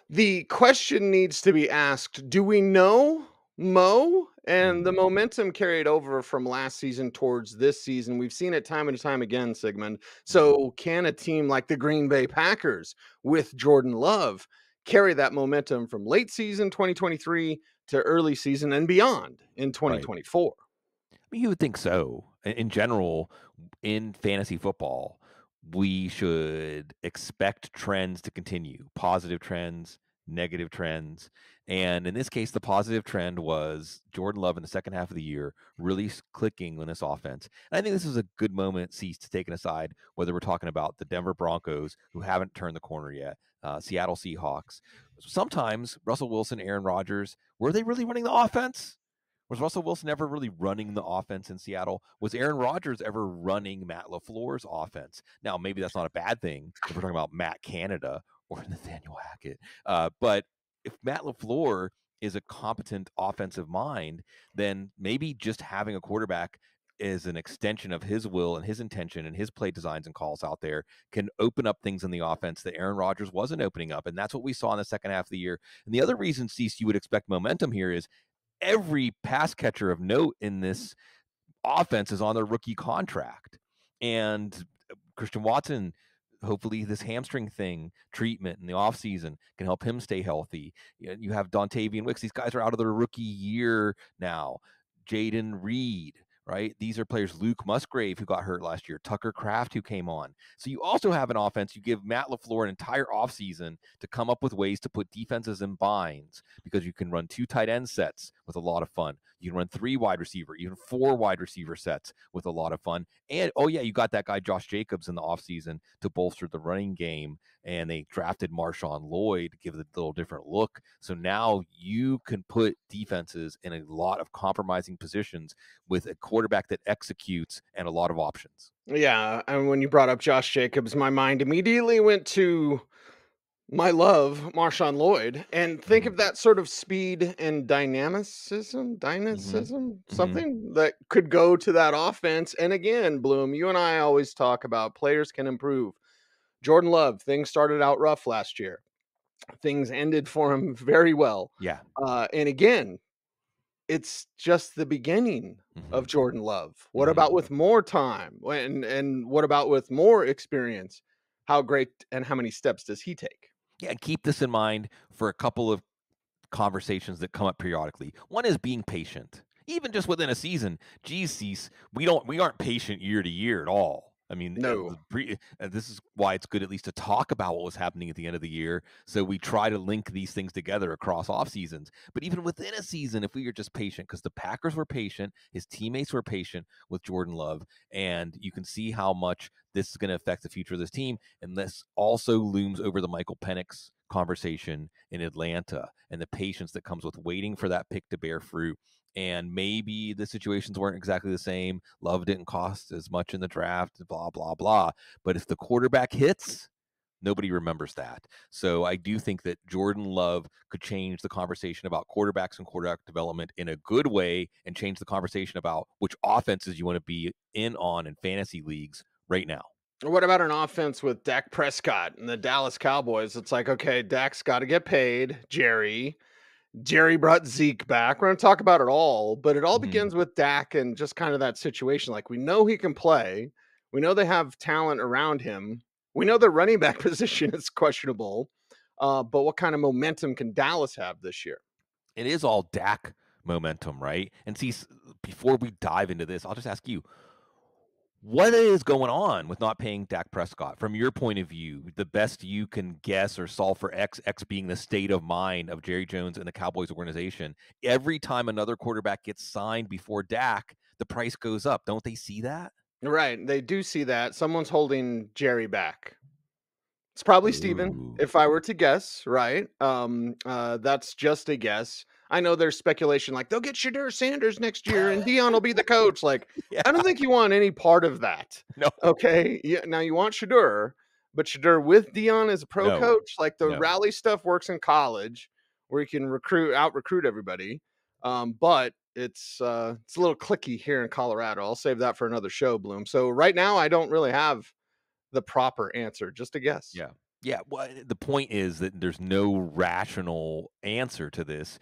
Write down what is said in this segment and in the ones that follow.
The question needs to be asked, do we know Mo? And the Mm, momentum carried over from last season towards this season. We've seen it time and time again, Sigmund. mhm. So, can a team like the Green Bay Packers with Jordan Love carry that momentum from late season 2023 to early season and beyond in Right. 2024? I mean, you would think so. In general, in fantasy football, we should expect trends to continue, positive trends, negative trends. And in this case, the positive trend was Jordan Love in the second half of the year really clicking on this offense. And I think this is a good moment, Cease, to take an aside, whether we're talking about the Denver Broncos, who haven't turned the corner yet, Seattle Seahawks. Sometimes Russell Wilson, Aaron Rodgers, were they really running the offense? Was Russell Wilson ever really running the offense in Seattle? Was Aaron Rodgers ever running Matt LaFleur's offense? Now, maybe that's not a bad thing if we're talking about Matt Canada or Nathaniel Hackett. But if Matt LaFleur is a competent offensive mind, then maybe just having a quarterback is an extension of his will and his intention and his play designs and calls out there can open up things in the offense that Aaron Rodgers wasn't opening up. And that's what we saw in the second half of the year. And the other reason, Cease, you would expect momentum here is every pass catcher of note in this offense is on their rookie contract. And Christian Watson, hopefully this hamstring thing treatment in the offseason can help him stay healthy. You have Dontayvion Wicks. These guys are out of their rookie year now. Jayden Reed, right? These are players, Luke Musgrave, who got hurt last year, Tucker Kraft, who came on. So you also have an offense. You give Matt LaFleur an entire offseason to come up with ways to put defenses in binds because you can run 2 tight end sets with a lot of fun. You can run 3 wide receiver, even 4 wide receiver sets with a lot of fun. And, oh, yeah, you got that guy Josh Jacobs in the offseason to bolster the running game. And they drafted Marshawn Lloyd to give it a little different look. So now you can put defenses in a lot of compromising positions with a quarterback that executes and a lot of options. Yeah, and when you brought up Josh Jacobs, my mind immediately went to my love, Marshawn Lloyd, and think Mm-hmm. of that sort of speed and Mm-hmm. Mm-hmm. something that could go to that offense. And again, Bloom, you and I always talk about players can improve. Jordan Love, things started out rough last year. Things ended for him very well. Yeah. And again, it's just the beginning Mm-hmm. of Jordan Love. What Mm-hmm. about with more time? And what about with more experience? How great and how many steps does he take? Yeah, and keep this in mind for a couple of conversations that come up periodically. One is being patient. Even just within a season, geez, Cease, we aren't patient year to year at all. I mean, No. this is why it's good at least to talk about what was happening at the end of the year. So we try to link these things together across off seasons. But even within a season, if we are just patient, because the Packers were patient, his teammates were patient with Jordan Love, and you can see how much this is going to affect the future of this team. And this also looms over the Michael Penix conversation in Atlanta and the patience that comes with waiting for that pick to bear fruit. And maybe the situations weren't exactly the same. Love didn't cost as much in the draft, blah, blah, blah. But if the quarterback hits, nobody remembers that. So I do think that Jordan Love could change the conversation about quarterbacks and quarterback development in a good way and change the conversation about which offenses you want to be in on in fantasy leagues right now. Or what about an offense with Dak Prescott and the Dallas Cowboys? It's like, okay, Dak's got to get paid. Jerry brought Zeke back. We're going to talk about it all, but it all Mm-hmm. begins with Dak and just kind of that situation. Like, we know he can play. We know they have talent around him. We know the running back position is questionable. But what kind of momentum can Dallas have this year? It is all Dak momentum, right? And see, before we dive into this, I'll just ask you, what is going on with not paying Dak Prescott? From your point of view, the best you can guess or solve for X being the state of mind of Jerry Jones and the Cowboys organization. Every time another quarterback gets signed before Dak, the price goes up. Don't they see that? Right. They do see that. Someone's holding Jerry back. It's probably Steven, Ooh. if I were to guess, right? That's just a guess. I know there's speculation like they'll get Shadur Sanders next year and Dion will be the coach. Like, Yeah. I don't think you want any part of that. No, Okay. Yeah. Now you want Shadur, but Shadur with Dion as a pro no, coach, like the no. rally stuff works in college where you can out recruit everybody. But it's a little clicky here in Colorado. I'll save that for another show, Bloom. So right now I don't really have the proper answer, just a guess. Yeah. Yeah, well, the point is that there's no rational answer to this.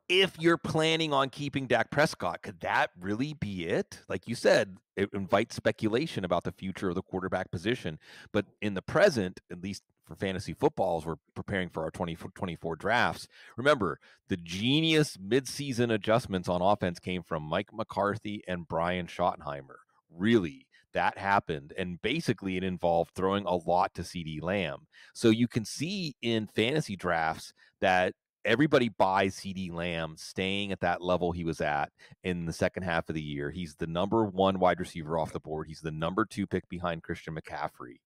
If you're planning on keeping Dak Prescott, could that really be it? Like you said, it invites speculation about the future of the quarterback position. But in the present, at least for fantasy football, as we're preparing for our 2024 drafts, remember the genius midseason adjustments on offense came from Mike McCarthy and Brian Schottenheimer. Really, that happened. And basically, it involved throwing a lot to CeeDee Lamb. So you can see in fantasy drafts that everybody buys CeeDee Lamb staying at that level he was at in the second half of the year. He's the number 1 wide receiver off the board. He's the number 2 pick behind Christian McCaffrey.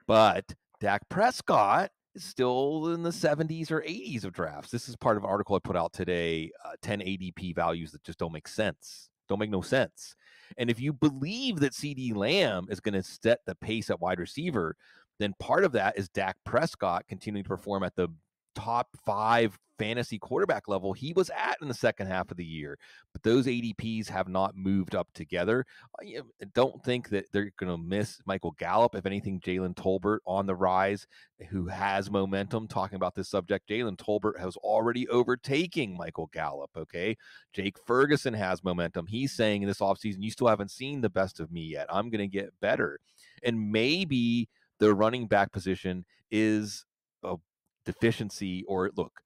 But Dak Prescott is still in the 70s or 80s of drafts. This is part of an article I put out today, 10 ADP values that just don't make sense. Don't make no sense. And if you believe that CeeDee Lamb is going to set the pace at wide receiver, then part of that is Dak Prescott continuing to perform at the top 5 fantasy quarterback level he was at in the second half of the year. But those ADPs have not moved up together. I don't think that they're going to miss Michael Gallup. If anything, Jalen Tolbert on the rise, who has momentum. Talking about this subject, Jalen Tolbert has already overtaken Michael Gallup, okay? Jake Ferguson has momentum. He's saying in this offseason, you still haven't seen the best of me yet. I'm going to get better. And maybe the running back position is a deficiency, or look,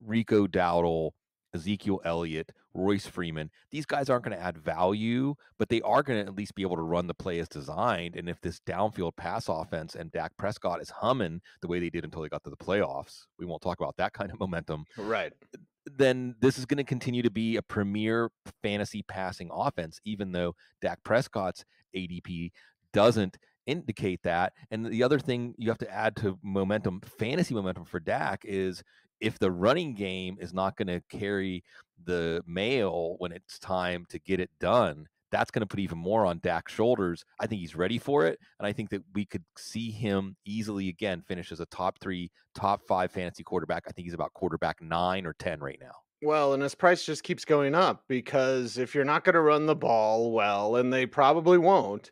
Rico Dowdle, Ezekiel Elliott, Royce Freeman, these guys aren't going to add value, but they are going to at least be able to run the play as designed. And if this downfield pass offense and Dak Prescott is humming the way they did until they got to the playoffs, we won't talk about that kind of momentum. Right. Then this is going to continue to be a premier fantasy passing offense, even though Dak Prescott's ADP doesn't indicate that. And the other thing you have to add to momentum, fantasy momentum for Dak, is if the running game is not going to carry the mail when it's time to get it done, that's going to put even more on Dak's shoulders. I think he's ready for it. And I think that we could see him easily again finish as a top 3, top 5 fantasy quarterback. I think he's about quarterback 9 or 10 right now. Well, and his price just keeps going up because if you're not going to run the ball well, and they probably won't,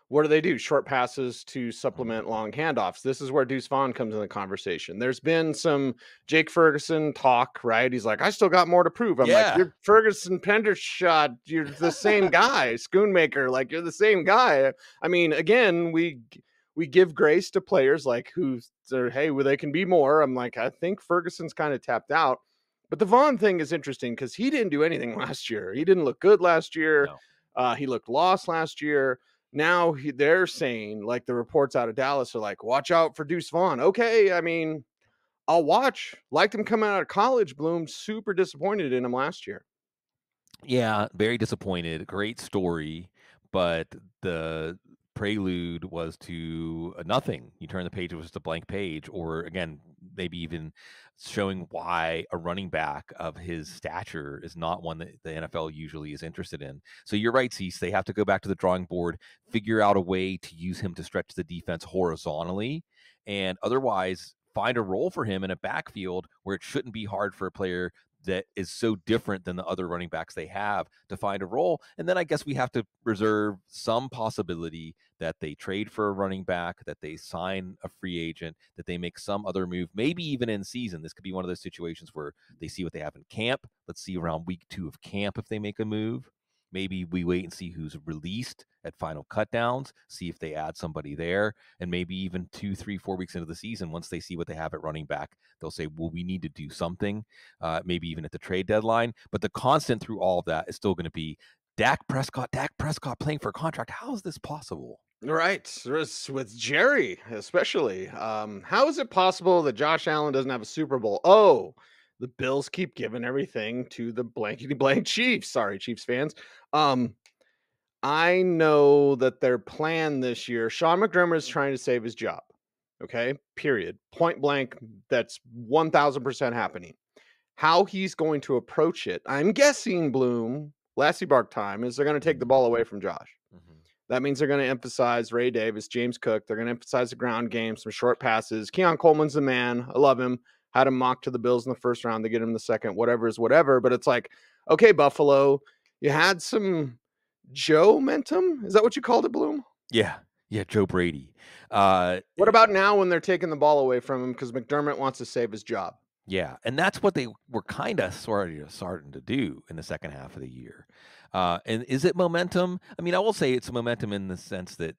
what do? Short passes to supplement long handoffs. This is where Deuce Vaughn comes in the conversation. There's been some Jake Ferguson talk, right? He's like, I still got more to prove. I'm like, you're Ferguson Pendershot. You're the same guy. Schoonmaker, like you're the same guy. I mean, again, we give grace to players like who say, hey, well, they can be more. I'm like, I think Ferguson's kind of tapped out. But the Vaughn thing is interesting because he didn't do anything last year. He didn't look good last year. No. He looked lost last year. Now they're saying, like the reports out of Dallas are like, watch out for Deuce Vaughn. Okay, I mean, I'll watch. Liked him coming out of college, Bloom. Super disappointed in him last year. Yeah, very disappointed. Great story, but the prelude was to nothing. You turn the page, it was just a blank page, or again, maybe even showing why a running back of his stature is not one that the NFL usually is interested in. So you're right, Cease. They have to go back to the drawing board, figure out a way to use him to stretch the defense horizontally, and otherwise find a role for him in a backfield where it shouldn't be hard for a player that is so different than the other running backs they have to find a role. And then I guess we have to reserve some possibility that they trade for a running back, that they sign a free agent, that they make some other move, maybe even in season. This could be one of those situations where they see what they have in camp. Let's see around week 2 of camp if they make a move. Maybe we wait and see who's released at final cutdowns, see if they add somebody there. And maybe even 2, 3, 4 weeks into the season, once they see what they have at running back, they'll say, well, we need to do something, maybe even at the trade deadline. But the constant through all of that is still going to be Dak Prescott playing for a contract. How is this possible? Right. With Jerry, especially. How is it possible that Josh Allen doesn't have a Super Bowl? Oh, the Bills keep giving everything to the blankety blank Chiefs. Sorry, Chiefs fans. I know that their plan this year, Sean McDermott is trying to save his job. Okay, period. Point blank, that's 1000% happening. How he's going to approach it, I'm guessing, Bloom, Lassie Bark time, is they're going to take the ball away from Josh. Mm-hmm. That means they're going to emphasize Ray Davis, James Cook. They're going to emphasize the ground game, some short passes. Keon Coleman's the man. I love him. Had him mocked to the Bills in the first round. They get him in the second. Whatever is whatever. But it's like, okay, Buffalo, you had some Joe momentum. Is that what you called it, Bloom? Yeah. Yeah, Joe Brady. What about now when they're taking the ball away from him because McDermott wants to save his job? Yeah, and that's what they were kind of starting to do in the second half of the year. And is it momentum? I mean, I will say it's momentum in the sense that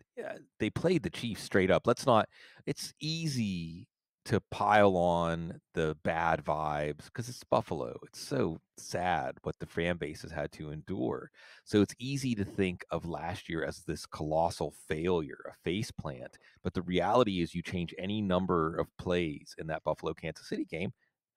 they played the Chiefs straight up. It's easy to pile on the bad vibes because it's Buffalo. It's so sad what the fan base has had to endure. So it's easy to think of last year as this colossal failure, a face plant. But the reality is you change any number of plays in that Buffalo Kansas City game,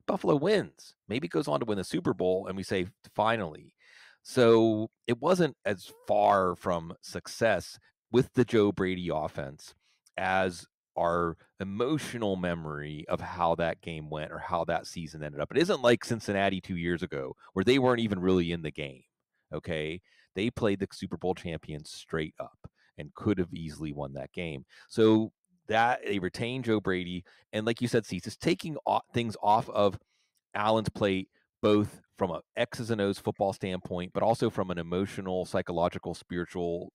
Buffalo wins, maybe goes on to win the Super Bowl, and we say finally. So it wasn't as far from success with the Joe Brady offense as our emotional memory of how that game went or how that season ended up. It isn't like Cincinnati 2 years ago where they weren't even really in the game. Okay. They played the Super Bowl champions straight up and could have easily won that game. So that they retained Joe Brady. And like you said, Cecil, it's taking things off of Allen's plate, both from an X's and O's football standpoint, but also from an emotional, psychological, spiritual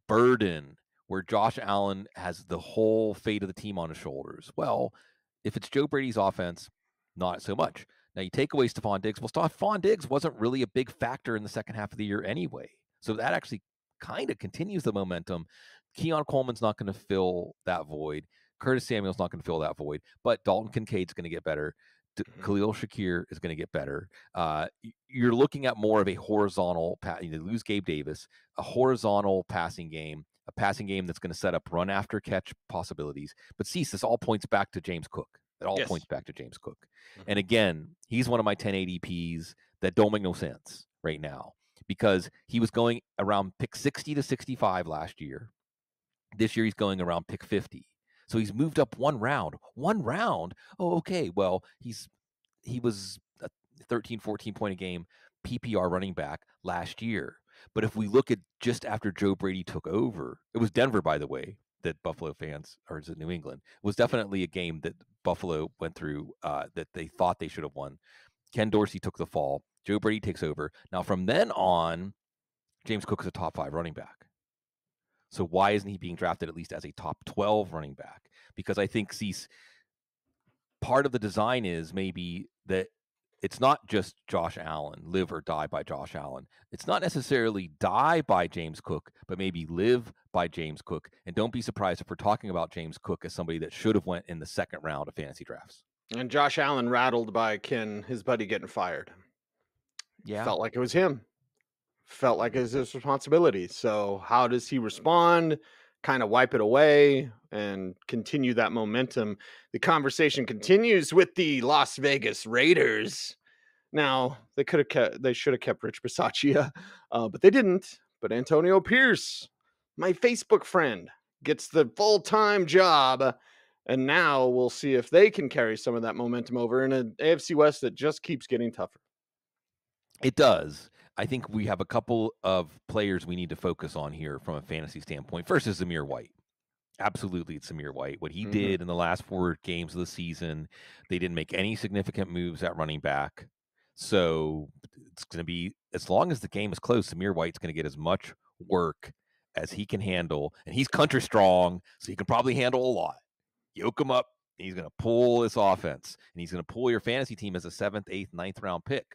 burden where Josh Allen has the whole fate of the team on his shoulders. Well, if it's Joe Brady's offense, not so much. Now you take away Stephon Diggs. Well, Stephon Diggs wasn't really a big factor in the second half of the year anyway. So that actually kind of continues the momentum. Keon Coleman's not going to fill that void. Curtis Samuel's not going to fill that void, but Dalton Kincaid's going to get better. Khalil Shakir is going to get better. You're looking at more of a horizontal, you lose Gabe Davis, a horizontal passing game, a passing game that's going to set up run after catch possibilities. But cease, this all points back to James Cook. It all points back to James Cook. And again, he's one of my 1080Ps that don't make no sense right now because he was going around pick 60 to 65 last year. This year he's going around pick 50. So he's moved up one round. One round? Oh, okay. Well, he was a 13, 14 point a game PPR running back last year. But if we look at just after Joe Brady took over, it was Denver, by the way, that Buffalo fans, or is it New England? It was definitely a game that Buffalo went through that they thought they should have won. Ken Dorsey took the fall. Joe Brady takes over. Now, from then on, James Cook is a top 5 running back. So why isn't he being drafted at least as a top 12 running back? Because I think part of the design is maybe that it's not just Josh Allen, live or die by Josh Allen. It's not necessarily die by James Cook, but maybe live by James Cook. And don't be surprised if we're talking about James Cook as somebody that should have went in the second round of fantasy drafts. And Josh Allen rattled by his buddy getting fired. Yeah. Felt like it was him. Felt like it was his responsibility. So how does he respond? Kind of wipe it away and continue that momentum. The conversation continues with the Las Vegas Raiders. Now they should have kept Rich Bisaccia, but they didn't. But Antonio Pierce, my Facebook friend, gets the full-time job, and now we'll see if they can carry some of that momentum over in an AFC West that just keeps getting tougher. It does. I think we have a couple of players we need to focus on here from a fantasy standpoint. First is Zamir White. Absolutely, it's Zamir White. What he did in the last 4 games of the season, they didn't make any significant moves at running back. So it's going to be, as long as the game is close, Zamir White's going to get as much work as he can handle. And he's country strong, so he can probably handle a lot. Yoke him up, and he's going to pull this offense. And he's going to pull your fantasy team as a 7th, 8th, 9th round pick.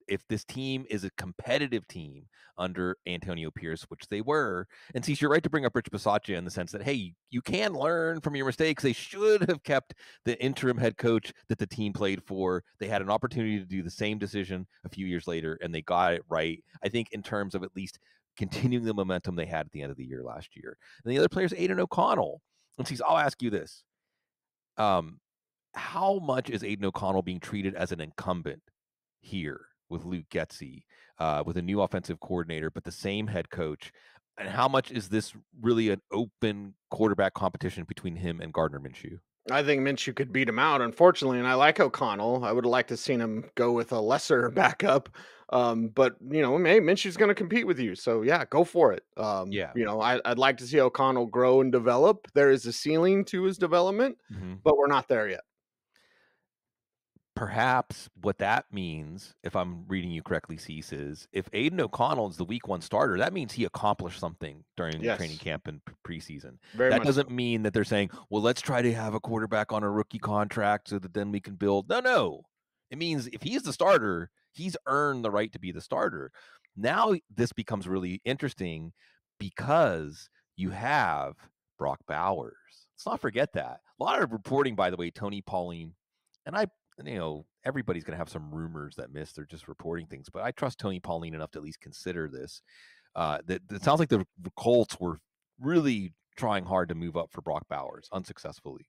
If this team is a competitive team under Antonio Pierce, which they were, and see, you're right to bring up Rich Bisaccia in the sense that, hey, you can learn from your mistakes. They should have kept the interim head coach that the team played for. They had an opportunity to do the same decision a few years later, and they got it right, I think, in terms of at least continuing the momentum they had at the end of the year last year. And the other player is Aiden O'Connell. And see, I'll ask you this. How much is Aiden O'Connell being treated as an incumbent here with Luke Getsy, with a new offensive coordinator, but the same head coach? And how much is this really an open quarterback competition between him and Gardner Minshew? I think Minshew could beat him out, unfortunately, and I like O'Connell. I would have liked to seen him go with a lesser backup, but hey, Minshew's going to compete with you, so yeah, go for it. I'd like to see O'Connell grow and develop. There is a ceiling to his development, but we're not there yet. perhaps what that means, if I'm reading you correctly, Cease, is if Aiden O'Connell is the week 1 starter, that means he accomplished something during training Yes, camp and preseason. very That much so. doesn't mean that they're saying, well, let's try to have a quarterback on a rookie contract so that then we can build. No. It means if he's the starter, he's earned the right to be the starter. Now this becomes really interesting because you have Brock Bowers. Let's not forget that. A lot of reporting, by the way, Tony Pauline, and everybody's going to have some rumors that miss. They're just reporting things. But I trust Tony Pauline enough to at least consider this. That it sounds like the Colts were really trying hard to move up for Brock Bowers unsuccessfully.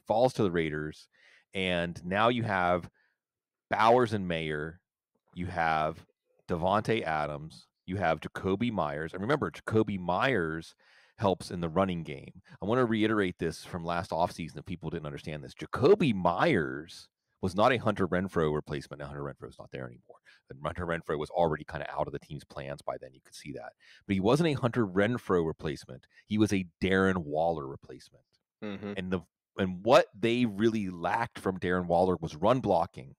Falls to the Raiders. And now you have Bowers and Mayer. You have Davante Adams. You have Jakobi Meyers. And remember, Jakobi Meyers helps in the running game. I want to reiterate this from last offseason if people didn't understand this. Jakobi Meyers was not a Hunter Renfrow replacement. Now, Hunter Renfrow is not there anymore. And Hunter Renfrow was already kind of out of the team's plans by then. You could see that. But he wasn't a Hunter Renfrow replacement. He was a Darren Waller replacement. Mm-hmm. And what they really lacked from Darren Waller was run blocking.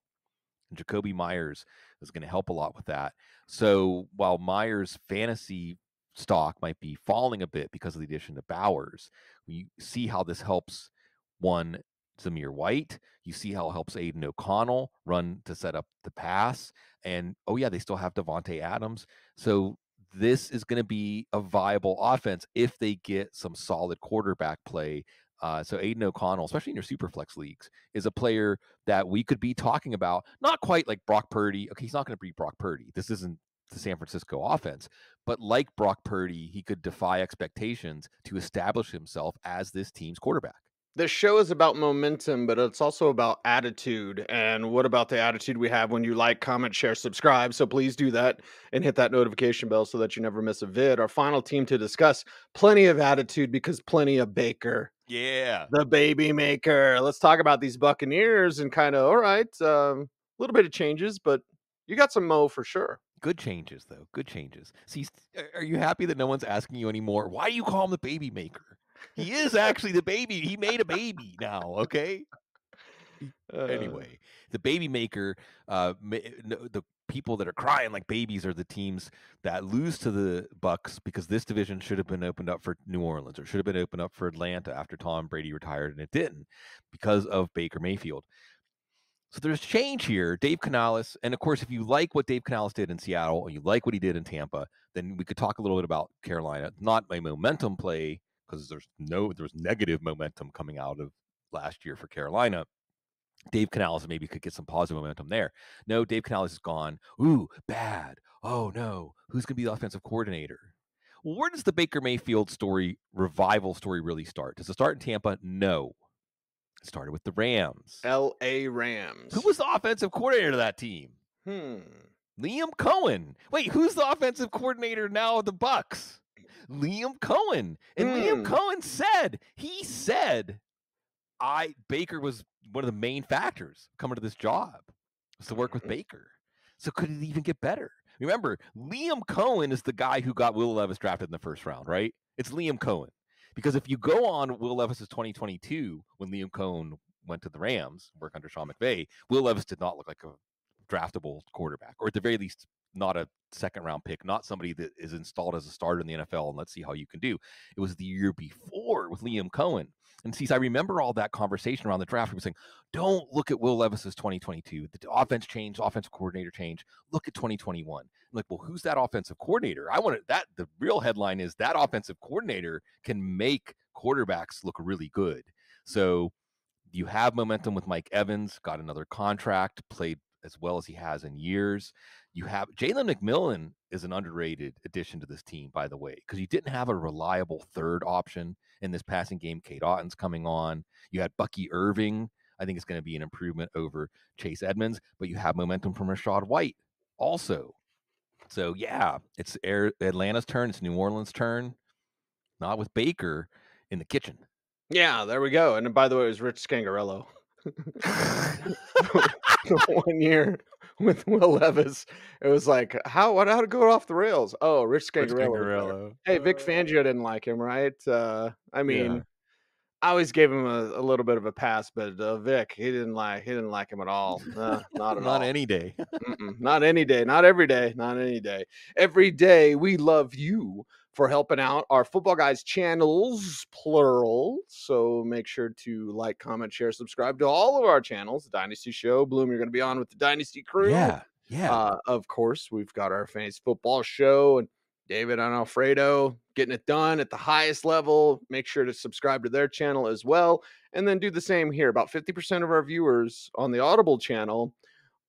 And Jakobi Meyers is going to help a lot with that. So while Meyers' fantasy stock might be falling a bit because of the addition to Bowers, you see how this helps one Zamir White. You see how it helps Aiden O'Connell run to set up the pass. And, they still have Davante Adams. So this is going to be a viable offense if they get some solid quarterback play. So Aiden O'Connell, especially in your Superflex leagues, is a player that we could be talking about. Not quite like Brock Purdy. Okay, he's not going to be Brock Purdy. This isn't the San Francisco offense. But like Brock Purdy, he could defy expectations to establish himself as this team's quarterback. This show is about momentum, but it's also about attitude. And what about the attitude we have when you like, comment, share, subscribe? So please do that and hit that notification bell so that you never miss a vid. Our final team to discuss, plenty of attitude because plenty of Baker. Yeah. The baby maker. Let's talk about these Buccaneers and kind of, all right, a little bit of changes, but you got some Mo for sure. Good changes, though. Good changes. See, are you happy that no one's asking you anymore? Why do you call him the baby maker? He is actually the baby. He made a baby now, okay? Anyway, the baby maker, the people that are crying like babies are the teams that lose to the Bucs because this division should have been opened up for New Orleans or should have been opened up for Atlanta after Tom Brady retired, and it didn't because of Baker Mayfield. So there's change here. Dave Canales, and of course, if you like what Dave Canales did in Seattle and you like what he did in Tampa, then we could talk a little bit about Carolina. Not a momentum play because there was negative momentum coming out of last year for Carolina. Dave Canales maybe could get some positive momentum there. No, Dave Canales is gone. Ooh, bad. Oh no, who's going to be the offensive coordinator? Well, where does the Baker Mayfield revival story really start? Does it start in Tampa? No. It started with the Rams. L.A. Rams. Who was the offensive coordinator of that team? Liam Cohen. Wait, who's the offensive coordinator now of the Bucs? Liam Cohen. And Liam Cohen said, Baker was one of the main factors coming to this job was to work with Baker. So could it even get better? Remember, Liam Cohen is the guy who got Will Levis drafted in the first round, right? It's Liam Cohen. Because if you go on Will Levis's 2022, when Liam Cohen went to the Rams, work under Sean McVay, Will Levis did not look like a draftable quarterback, or at the very least, not a second-round pick, not somebody that is installed as a starter in the NFL, and let's see how you can do. It was the year before with Liam Cohen. And see, I remember all that conversation around the draft. We were saying, don't look at Will Levis's 2022. The offense changed, offensive coordinator changed. Look at 2021. I'm like, well, who's that offensive coordinator? The real headline is that offensive coordinator can make quarterbacks look really good. So you have momentum with Mike Evans, got another contract, played as well as he has in years. You have Jalen McMillan is an underrated addition to this team, by the way, because you didn't have a reliable third option in this passing game. Cade Otton's coming on. You had Bucky Irving. I think it's going to be an improvement over Chase Edmonds, but you have momentum from Rachaad White also. So, yeah, it's Atlanta's turn. It's New Orleans' turn. Not with Baker in the kitchen. Yeah, there we go. And by the way, it was Rich Scangarello. The 1 year with Will Levis, it was like, how to go off the rails? Oh, Rich Scangarello. Hey, Vic Fangio didn't like him, right? I always gave him a little bit of a pass, but Vic, he didn't like him at all. Not at Not all. any day. Not any day. Not every day. Not any day. Every day, we love you for helping out our Football Guys channels, plural. So make sure to like, comment, share, subscribe to all of our channels. The Dynasty Show. Bloom, you're going to be on with the Dynasty crew. Yeah. Of course, we've got our Fantasy Football Show and David and Alfredo getting it done at the highest level. Make sure to subscribe to their channel as well. And then do the same here. About 50% of our viewers on the Audible channel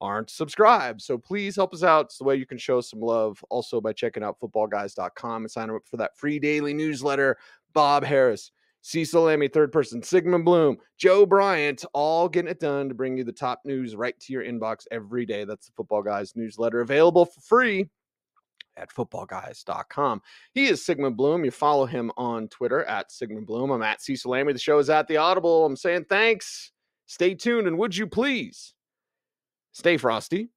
aren't subscribed. So please help us out. It's the way you can show some love. Also by checking out footballguys.com and signing up for that free daily newsletter. Bob Harris, Cecil, Lammey, third person, Sigmund Bloom, Joe Bryant, all getting it done to bring you the top news right to your inbox every day. That's the Football Guys newsletter, available for free at footballguys.com. He is Sigmund Bloom. You follow him on Twitter at Sigmund Bloom. I'm at Cecil Lammey. The show is at The Audible. I'm saying thanks. Stay tuned, and would you please stay frosty.